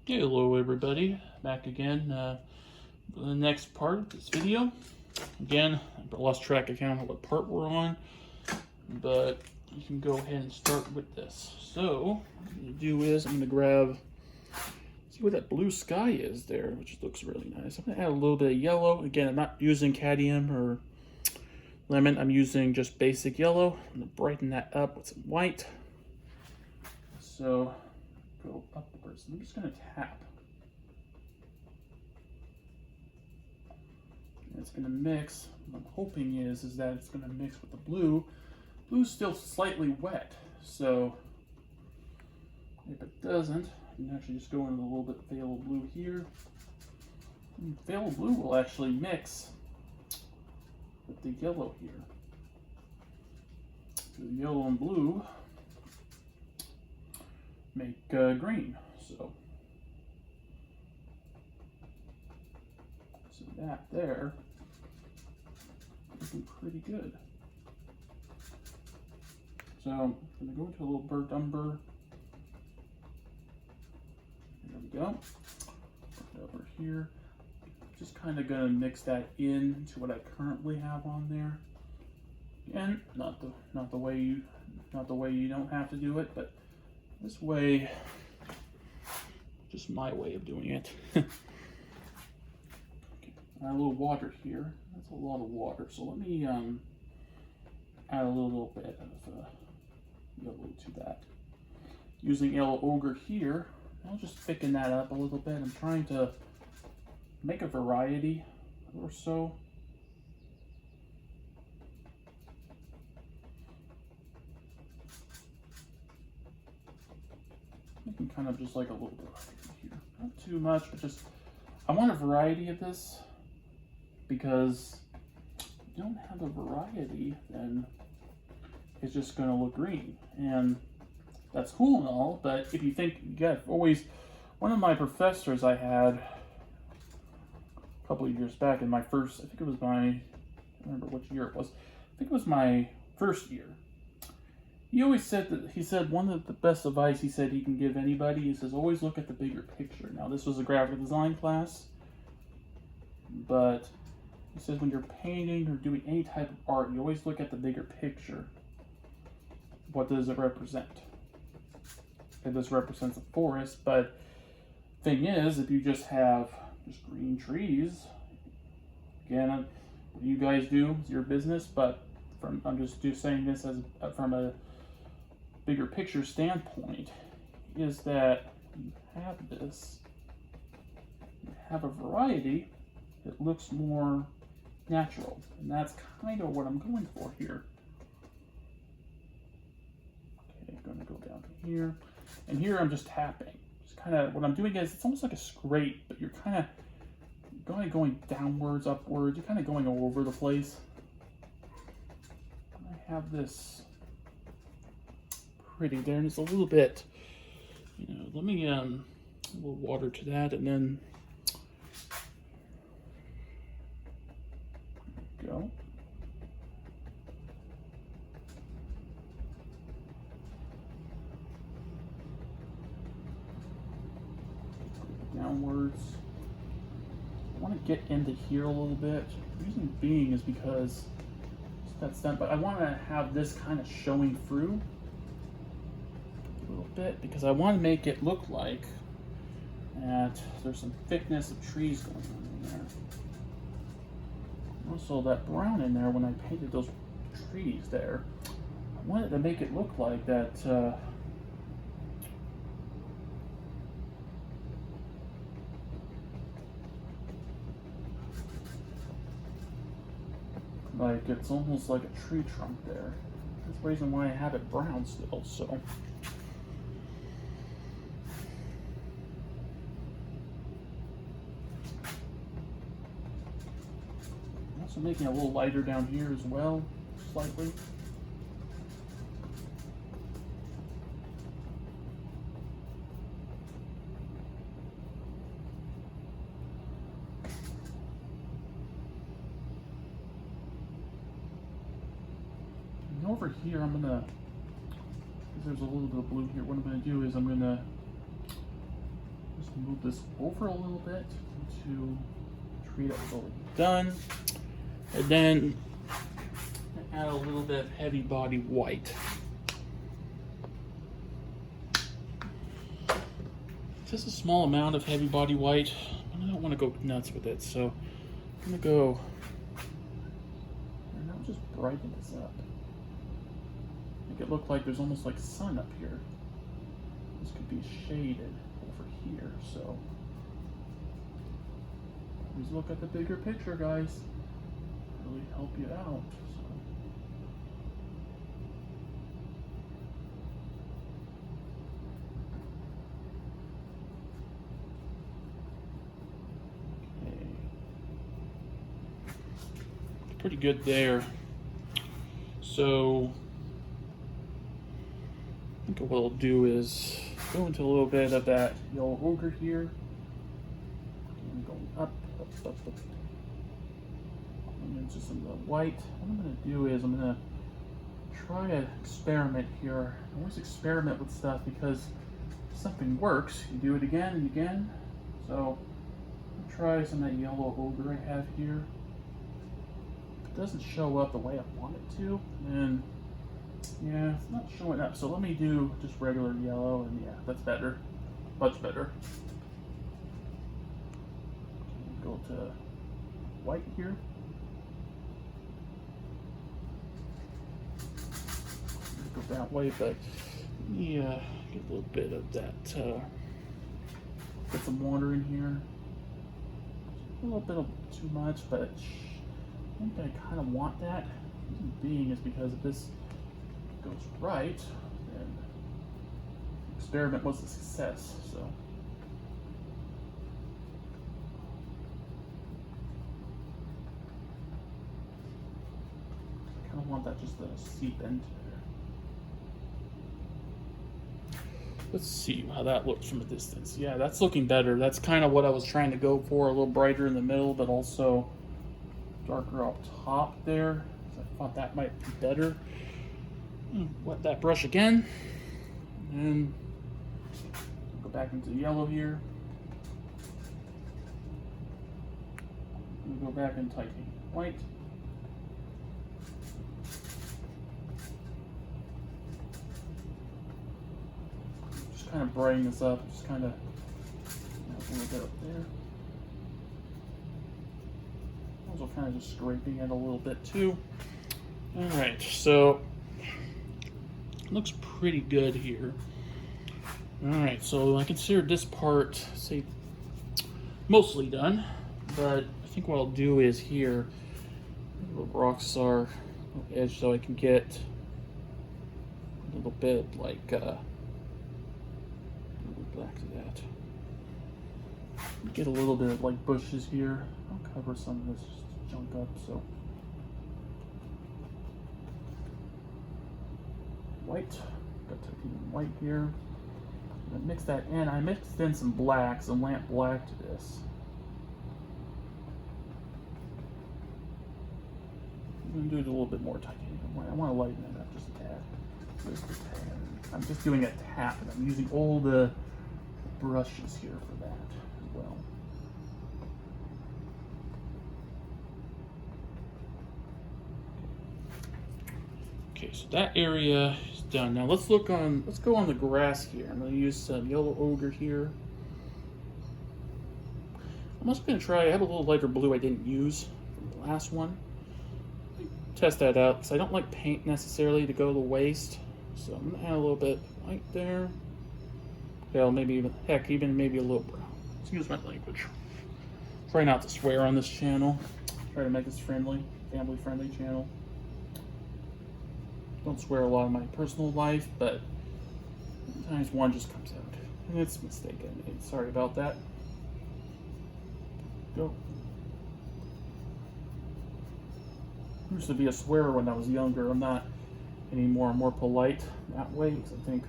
Hey, hello everybody, back again for the next part of this video. Again, I lost track of count of what part we're on, but you can go ahead and start with this. So, what I'm going to do is I'm going to grab, see what that blue sky is there, which looks really nice. I'm going to add a little bit of yellow. Again, I'm not using cadmium or lemon, I'm using just basic yellow. I'm going to brighten that up with some white. So, go upwards. I'm just going to tap. It's going to mix. What I'm hoping is that it's going to mix with the blue. Blue's still slightly wet, so if it doesn't, I can actually just go into a little bit of phthalo blue here. And phthalo blue will actually mix with the yellow here. The yellow and blue make green, so that there looking pretty good. So I'm going to go into a little burnt umber. There we go. Put it over here. Just kind of going to mix that into what I currently have on there. Again, not the way you don't have to do it, but this way, just my way of doing it. Add a little water here. That's a lot of water. So let me add a little bit of yellow to that. Using Yellow Ochre here, I'll just thicken that up a little bit. I'm trying to make a variety or so. Making kind of just like a little bit here. Not too much, but just, I want a variety of this. Because if you don't have a variety, then it's just going to look green. And that's cool and all, but if you think, always, one of my professors I had a couple of years back in my first, I think it was my, I don't remember which year it was, I think it was my first year. He always said that, he said one of the best advice he said he can give anybody, he says always look at the bigger picture. Now this was a graphic design class, but he says when you're painting or doing any type of art, you always look at the bigger picture. What does it represent? This represents a forest, but thing is, if you just have just green trees, again, what you guys do is your business, but I'm just saying this as from a bigger picture standpoint, is that you have this, you have a variety that looks more natural, and that's kind of what I'm going for here. Okay, I'm going to go down to here, and here I'm just tapping. Just kind of what I'm doing is it's almost like a scrape, but you're kind of going downwards, upwards. You're kind of going all over the place. I have this pretty there, and it's a little bit. Let me a little water to that, and then. Go. Downwards. I want to get into here a little bit. The reason being is because that's done, but I want to have this kind of showing through a little bit because I want to make it look like that there's some thickness of trees going on in there. Also that brown in there when I painted those trees there, I wanted to make it look like that like it's almost like a tree trunk there. That's the reason why I have it brown still, so. Also making it a little lighter down here as well, slightly. And over here I'm gonna, because there's a little bit of blue here, what I'm gonna do is I'm gonna Just move this over a little bit to treat it fully done. And then add a little bit of heavy body white. Just a small amount of heavy body white. I don't want to go nuts with it, so I'm gonna go, and I'll just brighten this up. Make it look like there's almost like sun up here. This could be shaded over here, so always look at the bigger picture, guys. Really help you out. So. Okay. Pretty good there. So I think what I'll do is go into a little bit of that yellow ochre here. And going up. And then just some of the white. What I'm going to do is I'm going to try to experiment here. I always experiment with stuff because if something works, you do it again and again. So I'll try some of that yellow ochre I have here. If it doesn't show up the way I want it to, then yeah, it's not showing up. So let me do just regular yellow, and yeah, that's better. Much better. Go to white here. Go that way, but yeah, get a little bit of that. Get some water in here. A little bit of too much, but I think I kind of want that. The reason being is because if this goes right, then the experiment was a success. So I kind of want that just to seep into there. Let's see how that looks from a distance. Yeah, that's looking better. That's kind of what I was trying to go for, a little brighter in the middle, but also darker up top there. I thought that might be better. Wet that brush again, and go back into yellow here. And go back in titanium white. Just kind of brighten this up. Just kind of a little bit up there. Also, kind of just scraping it a little bit too. All right, so. Looks pretty good here. All right, so I consider this part, say, mostly done, but I think what I'll do is here, a little Rockstar edge so I can get a little bit like, go back to that. Get a little bit of like bushes here. I'll cover some of this junk up, so. White, got titanium white here. And mix that in. I mixed in some black, some lamp black to this. I'm going to do it a little bit more titanium white. I want to lighten it up just a tad. Just a tad. I'm just doing a tap, and I'm using all the brushes here for that as well. Okay, so that area is done. Now let's go on the grass here. I'm going to use some yellow ochre here. I'm also going to try, I have a little lighter blue I didn't use from the last one. Test that out, because I don't like paint necessarily to go to waste. So I'm going to add a little bit of white there. Well, maybe even, heck, even maybe a little brown. Excuse my language. Try not to swear on this channel. Try to make this friendly, family-friendly channel. Don't swear a lot in my personal life, but sometimes one just comes out. And it's a mistake I made. Sorry about that. Go. I used to be a swearer when I was younger. I'm not anymore. I'm more polite that way, because I think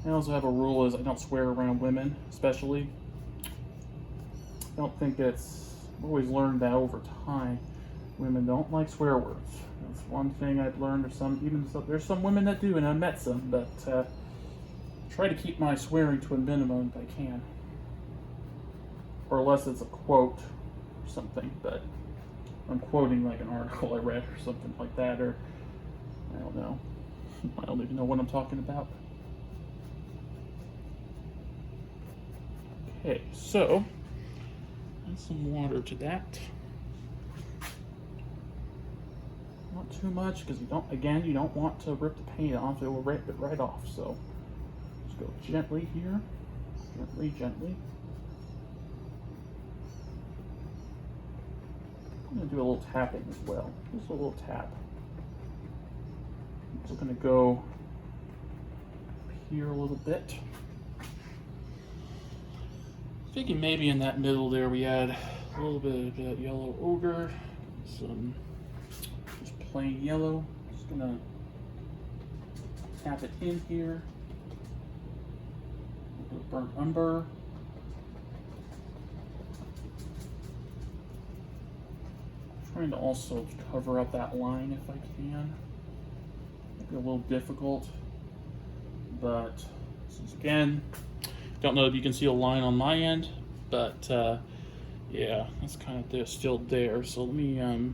I also have a rule is I don't swear around women, especially. I don't think it's, I've always learned that over time. Women don't like swear words. That's one thing I've learned. There's some women that do, and I've met some, but try to keep my swearing to a minimum if I can. or unless it's a quote or something, but I'm quoting like an article I read or something like that, or I don't know. I don't even know what I'm talking about. Okay, so add some water to that. Not too much, because you don't want to rip the paint off. It will rip it right off. So just go gently here, gently. I'm gonna do a little tapping as well. Just a little tap. So I'm gonna go here a little bit. Thinking maybe in that middle there we add a little bit of that yellow ochre, some just plain yellow. Just gonna tap it in here. A little bit of burnt umber. Trying to also cover up that line if I can. Maybe a little difficult, but this is, again, don't know if you can see a line on my end, but yeah, that's kind of there, still there. So let me use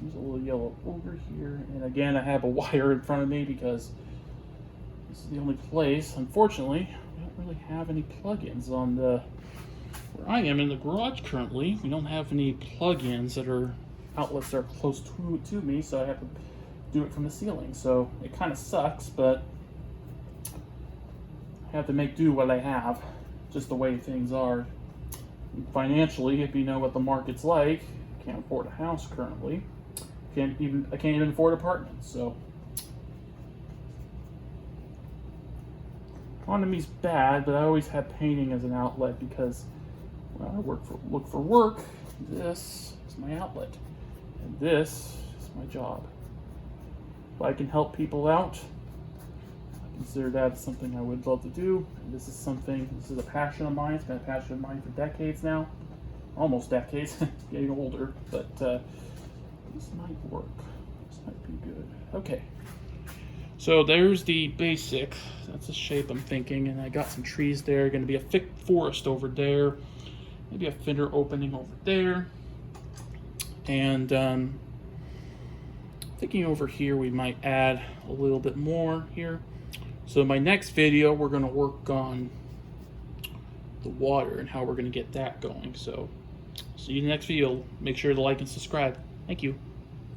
a little yellow over here, and again I have a wire in front of me because this is the only place, unfortunately, we don't really have any plugins on the where I am in the garage currently. We don't have any plugins that are outlets that are close to me, so I have to do it from the ceiling. So it kind of sucks, but I have to make do what I have, just the way things are. Financially, if you know what the market's like, can't afford a house currently. I can't even afford apartments. So economy's bad, but I always have painting as an outlet because when I look for work, this is my outlet, and this is my job. If I can help people out, I consider that something I would love to do. And this is a passion of mine. It's been a passion of mine for decades now, almost decades. Getting older, but this might work. This might be good. Okay. So there's the basic. That's the shape I'm thinking, and I got some trees there. Going to be a thick forest over there. Maybe a thinner opening over there. And thinking over here we might add a little bit more here. So in my next video we're going to work on the water and how we're going to get that going. So see you in the next video. Make sure to like and subscribe. Thank you.